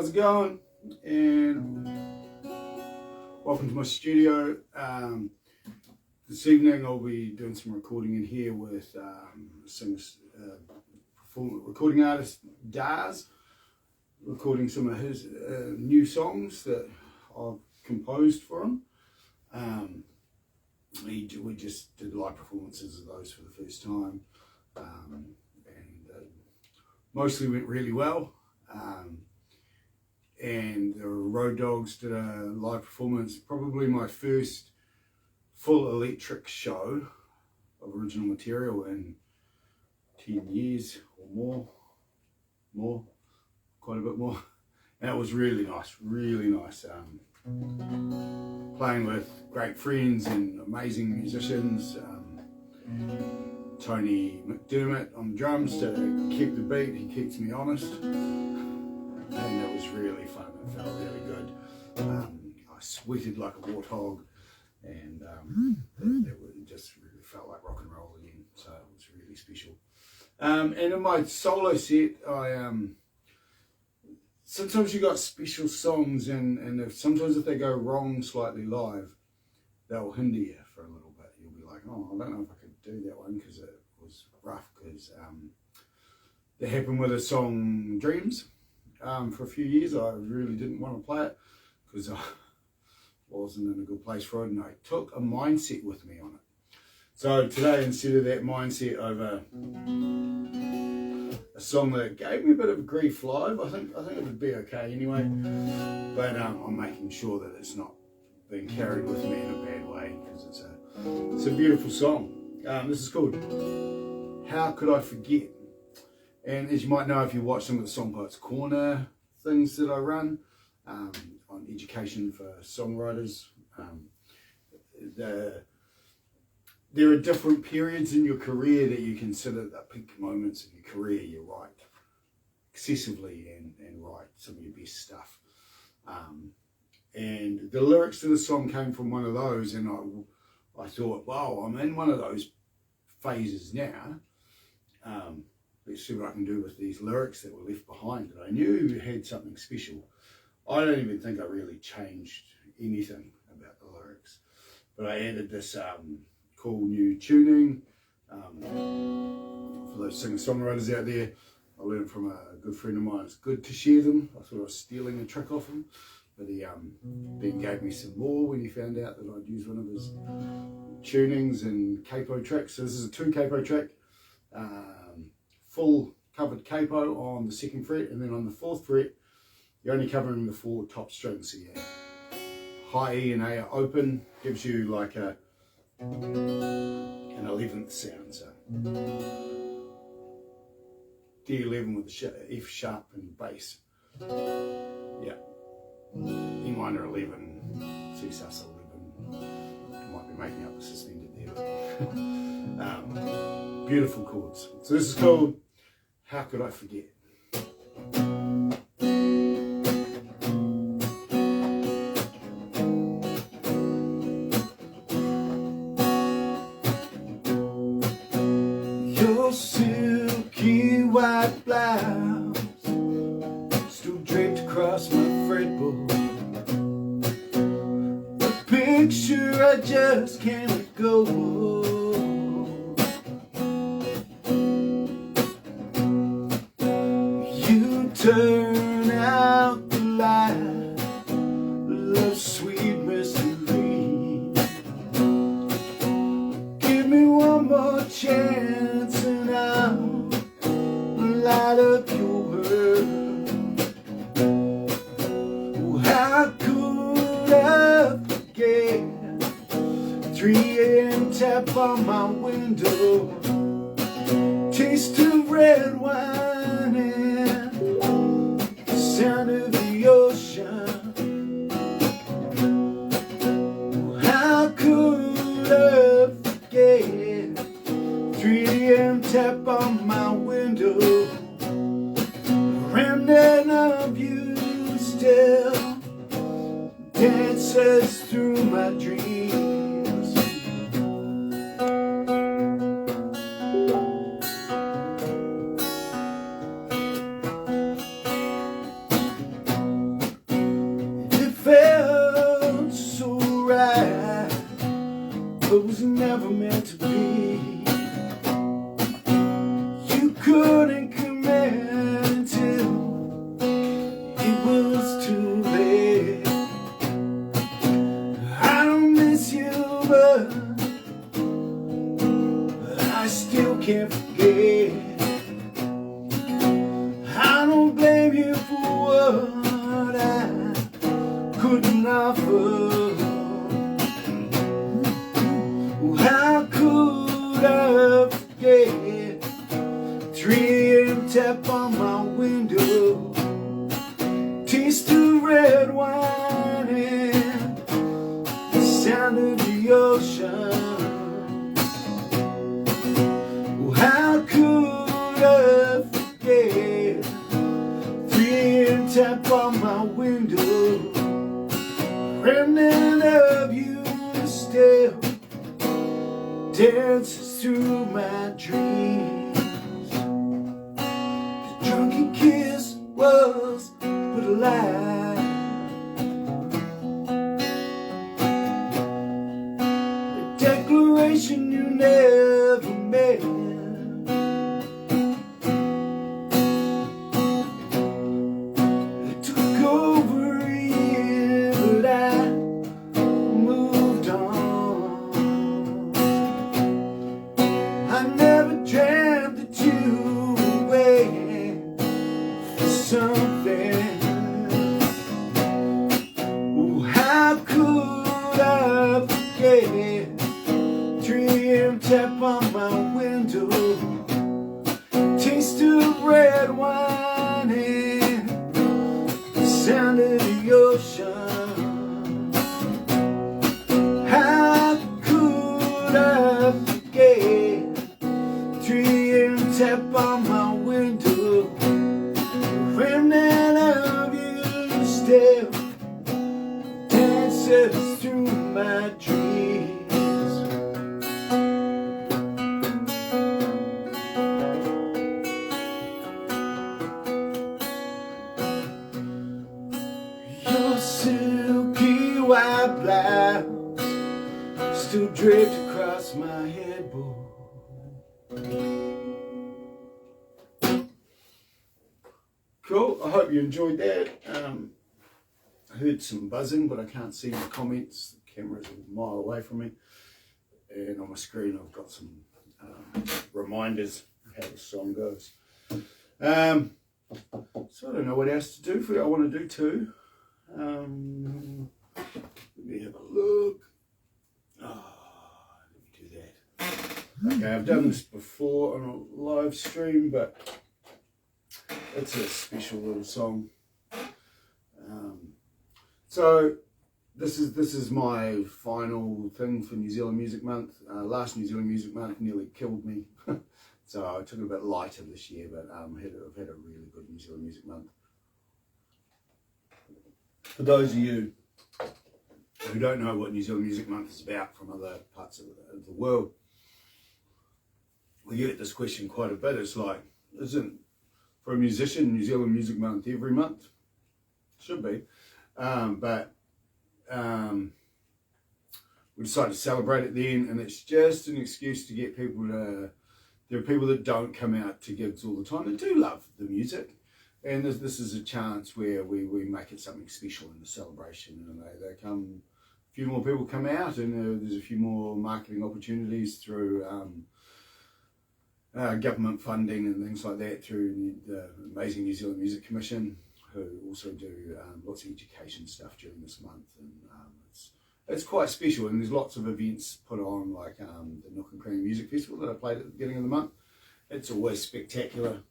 how's it going? And welcome to my studio. This evening I'll be doing some recording in here with recording artist Dars, recording some of his new songs that I've composed for him. We just did live performances of those for the first time, and mostly went really well. And the Road Dogs did a live performance, probably my first full electric show of original material in 10 years or more, quite a bit more. And it was really nice, playing with great friends and amazing musicians. Tony McDermott on drums to keep the beat, he keeps me honest. And it was really fun, it felt really good. I sweated like a warthog, and it just really felt like rock and roll again, so it was really special. And in my solo set, sometimes you got special songs, and sometimes if they go wrong slightly live, they'll hinder you for a little bit. You'll be like, oh, I don't know if I could do that one because it was rough, because that happened with the song Dreams. For a few years I really didn't want to play it because I wasn't in a good place for it, and I took a mindset with me on it. So today, instead of that mindset over a song that gave me a bit of grief live, I think it would be okay anyway, but I'm making sure that it's not being carried with me in a bad way, because it's a beautiful song. This is called How Could I Forget? And as you might know if you watch some of the Songpoets Corner things that I run on education for songwriters, there are different periods in your career that you consider the peak moments in your career. You write excessively and write some of your best stuff. And the lyrics to the song came from one of those, and I thought, wow, I'm in one of those phases now. Let's see what I can do with these lyrics that were left behind that I knew had something special. I don't even think I really changed anything about the lyrics, but I added this cool new tuning. For those singer-songwriters out there, I learned from a good friend of mine. It's good to share them. I thought I was stealing a trick off him, but he then gave me some more when he found out that I'd used one of his tunings and capo tracks. So this is a 2 capo track. Full covered capo on the 2nd fret, and then on the 4th fret you're only covering the 4 top strings. So yeah, high E and A are open, gives you like an 11th sound. So D11 with the F sharp and bass. Yeah, E minor 11, C sus 11. I might be making up the suspended there. Beautiful chords. So this is called How Could I Forget? Your silky white blouse still draped across my fretboard, a picture I just can't let go of. Turn out the light, love's sweet mystery. Give me one more chance and I'll light up your world. Oh, how could I forget? 3 a.m. tap on my window, taste of red wine and sound of the ocean. How could I forget? 3 a.m. tap on my window, a remnant of you still dances through my dreams. it was never meant to be. You couldn't commit until it was too late. I don't miss you, but I still can't forget. I don't blame you for what I couldn't offer. How could I forget? 3 a.m. tap on my window, taste of red wine and the sound of the ocean. How could I forget? 3 a.m. tap on my window, remnant of you still dances through my dreams. The drunken kiss was but a lie. The declaration you never made. It took over a year, but I moved on. I never dreamt that you were waiting for something. Oh, how could I forget? 3 a.m. tap on my window, taste of red wine and the sound of the ocean. How could I forget? 3 a.m. tap on my window, remnant of you still dances through my dreams. Your silky white blouse still draped across my headboard. Cool, I hope you enjoyed that. I heard some buzzing, but I can't see the comments. The camera's a mile away from me. And on my screen I've got some reminders of how the song goes. So I don't know what else to do for you. I want to do two. Let me have a look. Let me do that. Okay, I've done this before on a live stream, but it's a special little song. So this is my final thing for New Zealand Music Month. Last New Zealand Music Month nearly killed me. So I took it a bit lighter this year, but I've had a really good New Zealand Music Month. For those of you who don't know what New Zealand Music Month is about from other parts of the world, we get this question quite a bit. It's like, isn't for a musician New Zealand Music Month every month? Should be. But we decided to celebrate it then, and it's just an excuse to get people to. There are people that don't come out to gigs all the time that do love the music, and this is a chance where we make it something special in the celebration. And they come, a few more people come out, and there's a few more marketing opportunities through government funding and things like that through the amazing New Zealand Music Commission, who also do lots of education stuff during this month, and it's quite special. And there's lots of events put on, like the Nook and Cream Music Festival that I played at the beginning of the month. It's always spectacular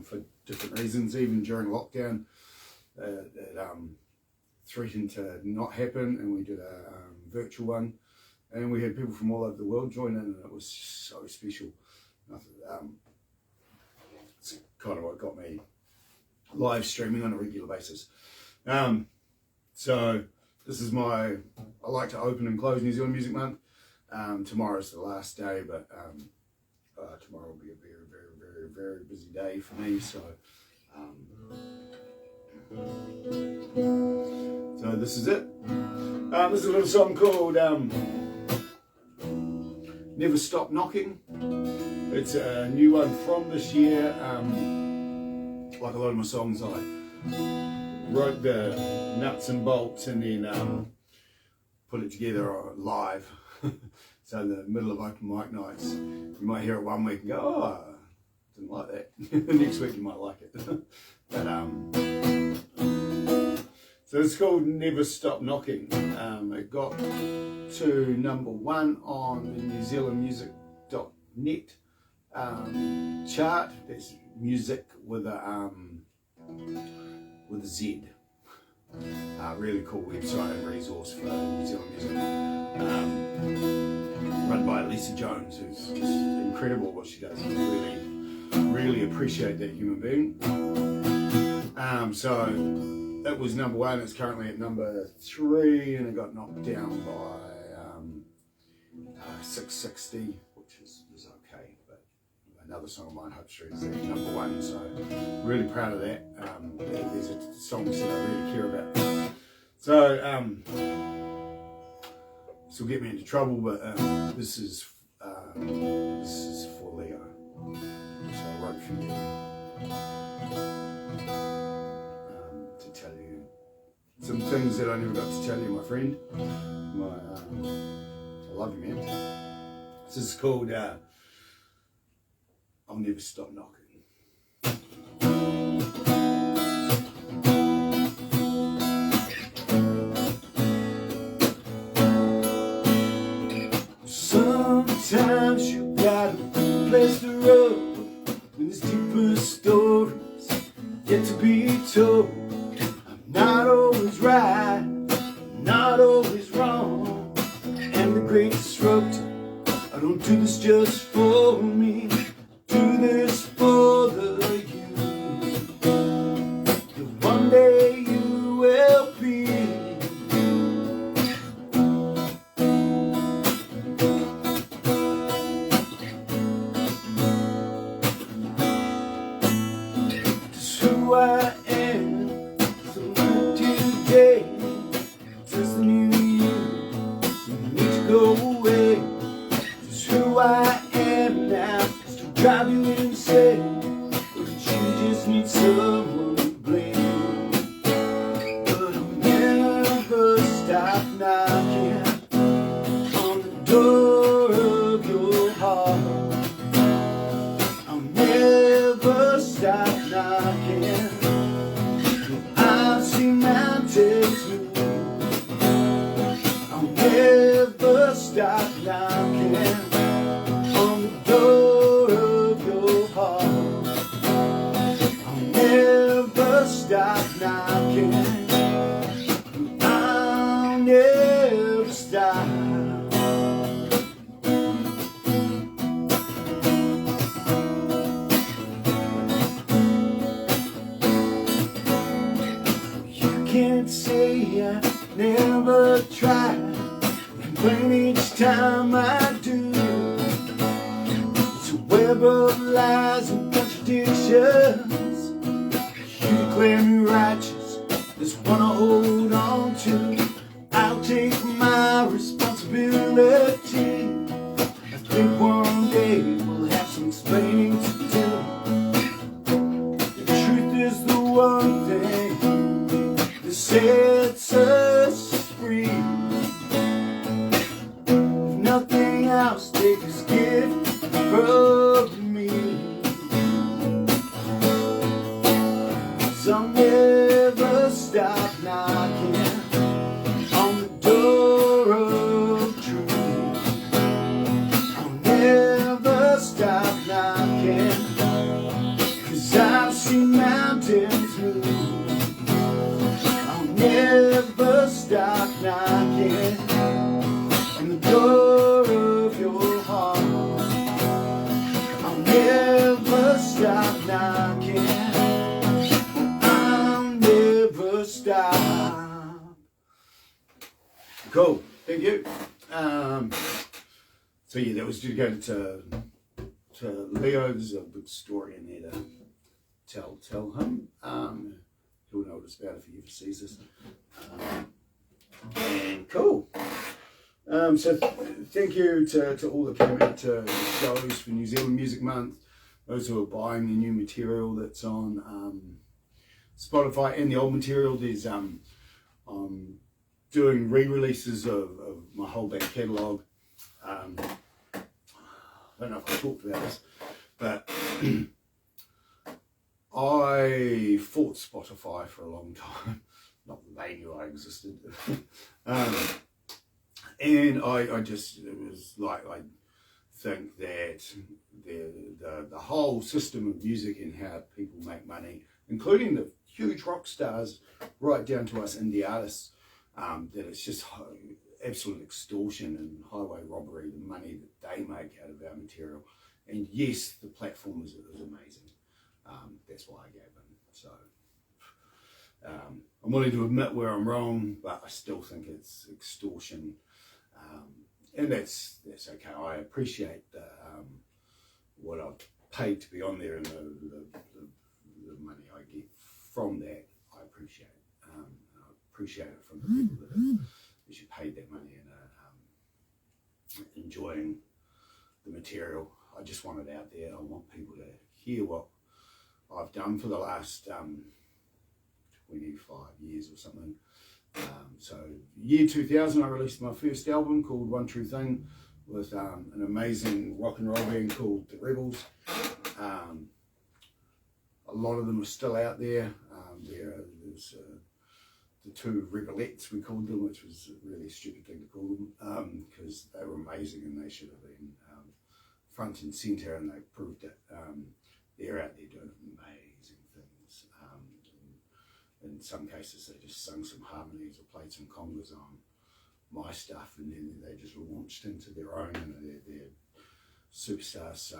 for different reasons. Even during lockdown, it threatened to not happen, and we did a virtual one, and we had people from all over the world join in, and it was so special. It's kind of what got me live streaming on a regular basis. So this is I like to open and close New Zealand Music Month. Tomorrow's the last day, but tomorrow will be a very, very, very, very busy day for me. So, so this is it. This is a little song called Never Stop Knocking. It's a new one from this year. Like a lot of my songs, I wrote the nuts and bolts and then put it together live. So in the middle of open mic nights, you might hear it one week and go, oh, didn't like that. The next week you might like it. But so it's called Never Stop Knocking. It got to #1 on the NewZealandMusic.net chart. There's music with a Z. Really cool website and resource for New Zealand music. Run by Lisa Jones, who's just incredible what she does. I really appreciate that human being. So that was #1. It's currently at #3, and it got knocked down by 660, which is okay. But another song of mine, Hope Street, is at #1. So really proud of that. These are songs that I really care about. So this will get me into trouble, but this is for Leo. So I wrote for you to tell you some things that I never got to tell you, my friend. I love you, man. This is called I'll Never Stop Knocking. Sometimes you got a place to run when there's deeper stories yet to be told. I'm not always right, I'm not always wrong. And the great disruptor, I don't do this just for me, I do this for the you. The one day you will be. Who I am, so good today. Just the new you, you need to go away. Just who I am now, just to drive you insane. Or did you just need someone to blame? But I'll never stop knocking on the door of your heart. I'll never stop knocking. I've seen mountains move. I'll never stop knocking on the door of your heart. I'll never stop knocking. I'll never stop. Can't say I never tried, complain each time I do. It's a web of lies and contradictions. You declare me righteous, there's one I hold on to. I'll take my responsibility. I think one day we'll have some explaining to do. The truth is the one thing sets us free. If nothing else, take this gift from me. 'Cause I'll never stop knocking on the door of truth. I'll never stop knocking, 'cause I've seen mountains move. Never stop knocking on the door of your heart. I'll never stop knocking. I'll never stop. Cool, thank you. So yeah, that was dedicated to Leo. There's a big story in there to tell him. He'll know what it's about if he ever sees this. And cool. So thank you to all that came out to shows for New Zealand Music Month, those who are buying the new material that's on Spotify and the old material. There's doing re-releases of my whole back catalogue. I don't know if I talked about this, but I fought Spotify for a long time. Not that they knew I existed. And I just, it was like, I think that the whole system of music and how people make money, including the huge rock stars, right down to us indie artists, that it's just absolute extortion and highway robbery, the money that they make out of our material. And yes, the platform is amazing. That's why I gave in. So I'm willing to admit where I'm wrong, but I still think it's extortion. And that's okay. I appreciate what I've paid to be on there and the money I get from that. I appreciate it. I appreciate it from the people that have actually paid that money and are enjoying the material. I just want it out there. I want people to hear what I've done for the last 25 years or something. So year 2000 I released my first album called One True Thing with an amazing rock and roll band called The Rebels. A lot of them are still out there. There's the two Rebelettes, we called them, which was a really stupid thing to call them, because they were amazing and they should have been front and centre, and they proved it. They're out there doing amazing things. In some cases they just sung some harmonies or played some congas on my stuff, and then they just launched into their own, and they're superstars.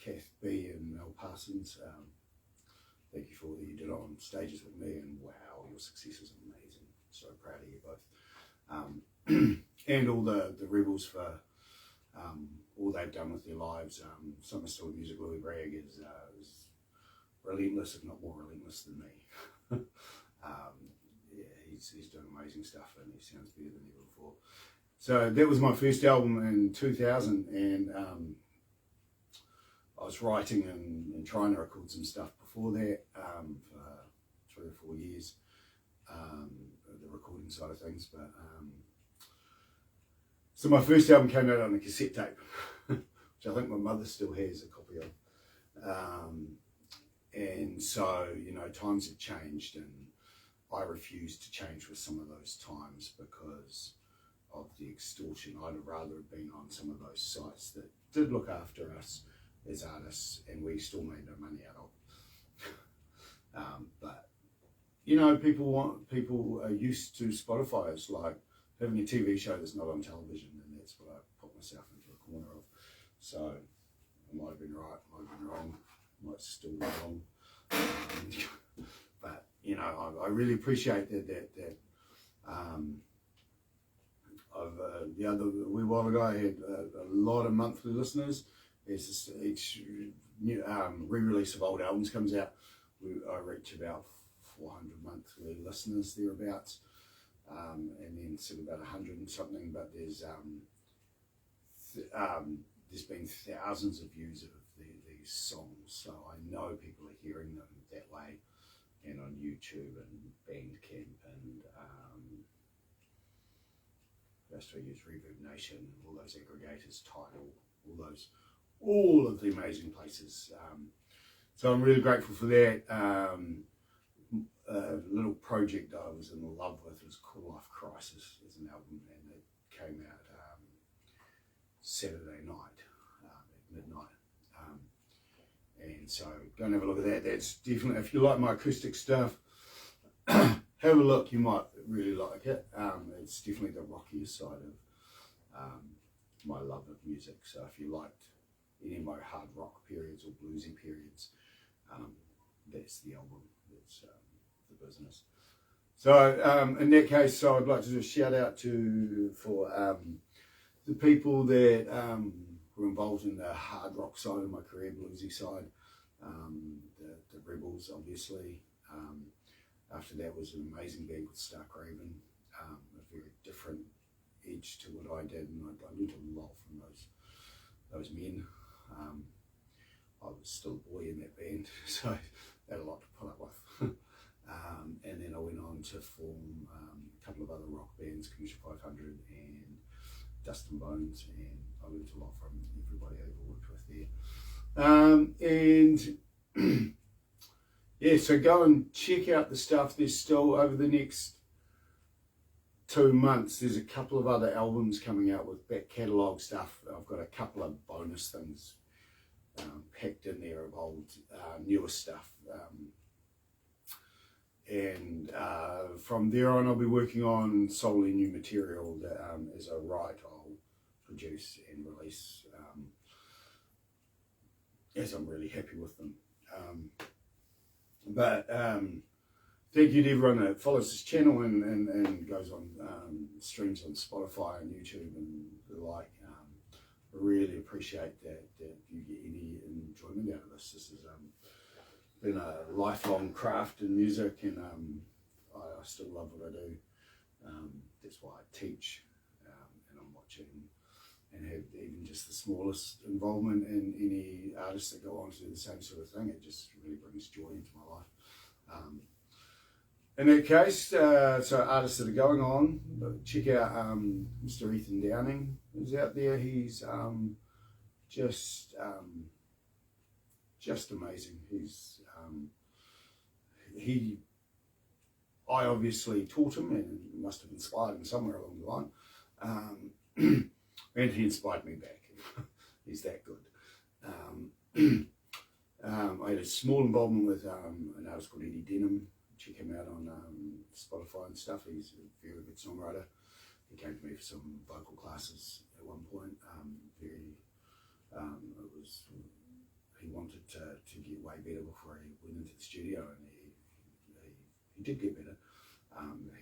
Kath B and Mel Parsons, thank you for what you did on stages with me, and wow, your success is amazing. So proud of you both. And all the Rebels for all they've done with their lives. Summer Still Music, Louis Bragg is relentless, if not more relentless than me. Yeah, he's doing amazing stuff, and he sounds better than ever before. So that was my first album in 2000, and I was writing and trying to record some stuff before that for 3 or 4 years, the recording side of things. But so my first album came out on a cassette tape, which I think my mother still has a copy of. And so, you know, times have changed, and I refused to change with some of those times because of the extortion. I'd have rather have been on some of those sites that did look after us as artists, and we still made no money out of. But you know, people are used to Spotify as like having a TV show that's not on television, and that's what I put myself into a corner of. So I might have been right, might have been wrong, might still be wrong. But you know, I really appreciate that a wee while ago I had a lot of monthly listeners. As each new re-release of old albums comes out, I reach about 400 monthly listeners thereabouts, and then sort of about 100 and something. But there's been thousands of views of these songs, so I know people are hearing them that way, and on YouTube and Bandcamp and just I use Reverb Nation, all those aggregators, Tidal, all of the amazing places. So I'm really grateful for that. A little project I was in love with was Cool Life Crisis as an album, and it came out Saturday night at midnight. And so go and have a look at that. That's definitely, if you like my acoustic stuff, have a look, you might really like it. It's definitely the rockier side of my love of music. So if you liked any of my hard rock periods or bluesy periods, that's the album, that's the business. So in that case, so I'd like to do a shout out for the people that were involved in the hard rock side of my career, bluesy side, the Rebels, obviously. After that was an amazing band called Stark Raven, a very different edge to what I did, and I learned a lot from those men. I was still a boy in that band, so I had a lot to put up with. And then I went on to form a couple of other rock bands, Commercial 500 and Dust and Bones, and I learned a lot from everybody I ever worked with there. And yeah, so go and check out the stuff. There's still, over the next 2 months, there's a couple of other albums coming out with back catalogue stuff. I've got a couple of bonus things packed in there of old, newer stuff. And from there on, I'll be working on solely new material that, as I write, I'll produce and release as I'm really happy with them. Thank you to everyone that follows this channel and goes on streams on Spotify and YouTube and the like. I really appreciate that you get any enjoyment out of this. This has been a lifelong craft in music, and I still love what I do. That's why I teach, and I'm watching and have even just the smallest involvement in any artists that go on to do the same sort of thing. It just really brings joy into my life. In that case, so artists that are going on, check out Mr. Ethan Downing, who's out there. He's just amazing. I obviously taught him and must have inspired him somewhere along the line. And he inspired me back. He's that good. I had a small involvement with an artist called Eddie Denham. Check him out on Spotify and stuff. He's a very good songwriter. He came to me for some vocal classes at one point. He wanted to get way better before he went into the studio, and he did get better.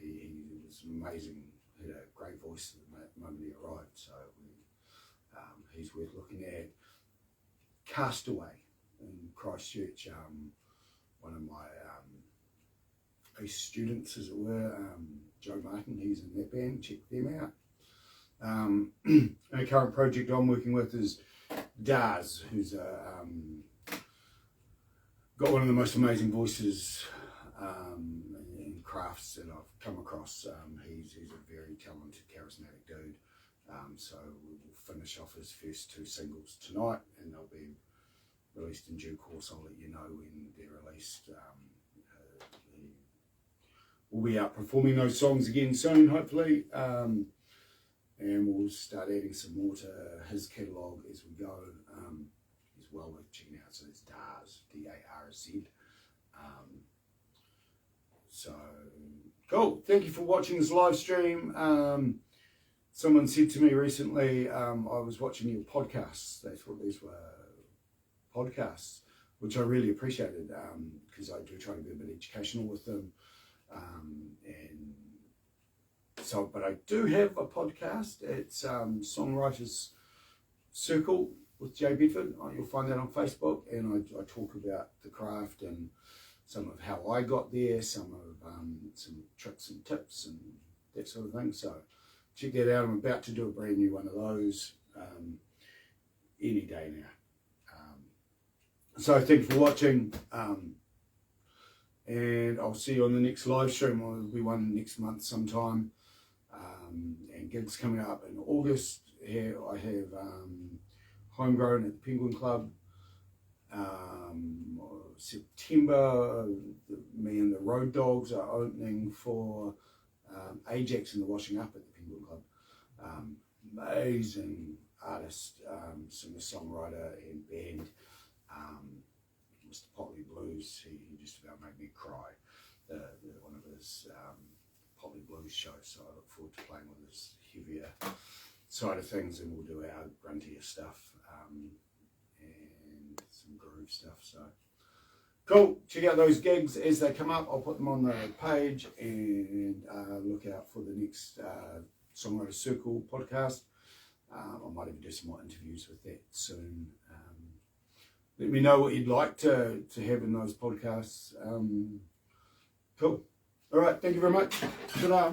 He was amazing. He had a great voice at the moment he arrived, so he's worth looking at. Castaway in Christchurch, one of my ace students, as it were, Joe Martin, he's in that band. Check them out. A current project I'm working with is Daz, who's got one of the most amazing voices in crafts that I've come across. He's a very talented, charismatic dude. So we'll finish off his first 2 singles tonight, and they'll be released in due course. I'll let you know when they're released. We'll be out performing those songs again soon, hopefully. And we'll start adding some more to his catalogue as we go. He's well worth checking out. So it's Darz, D-A-R-Z. So cool. Thank you for watching this live stream. Someone said to me recently, I was watching your podcasts. That's what these were, podcasts, which I really appreciated, because I do try to be a bit educational with them. But I do have a podcast. It's Songwriters Circle with Jay Bedford. You'll find that on Facebook, and I talk about the craft and some of how I got there, some tricks and tips and that sort of thing. So check that out. I'm about to do a brand new one of those any day now. So thank you for watching, and I'll see you on the next live stream. There'll be one next month sometime, and gigs coming up in August. Here I have Homegrown at the Penguin Club. September, me and the Road Dogs are opening for Ajax and the Washing Up at the Penguin Club. Amazing artist, singer-songwriter and band. Mr. Potley Blues, he just about made me cry. One of his Potley Blues shows, so I look forward to playing with his heavier side of things, and we'll do our gruntier stuff and some groove stuff. So cool, check out those gigs as they come up. I'll put them on the page, and look out for the next Songwriter Circle podcast. I might even do some more interviews with that soon. Let me know what you'd like to have in those podcasts. Cool. All right, thank you very much. Ta-da.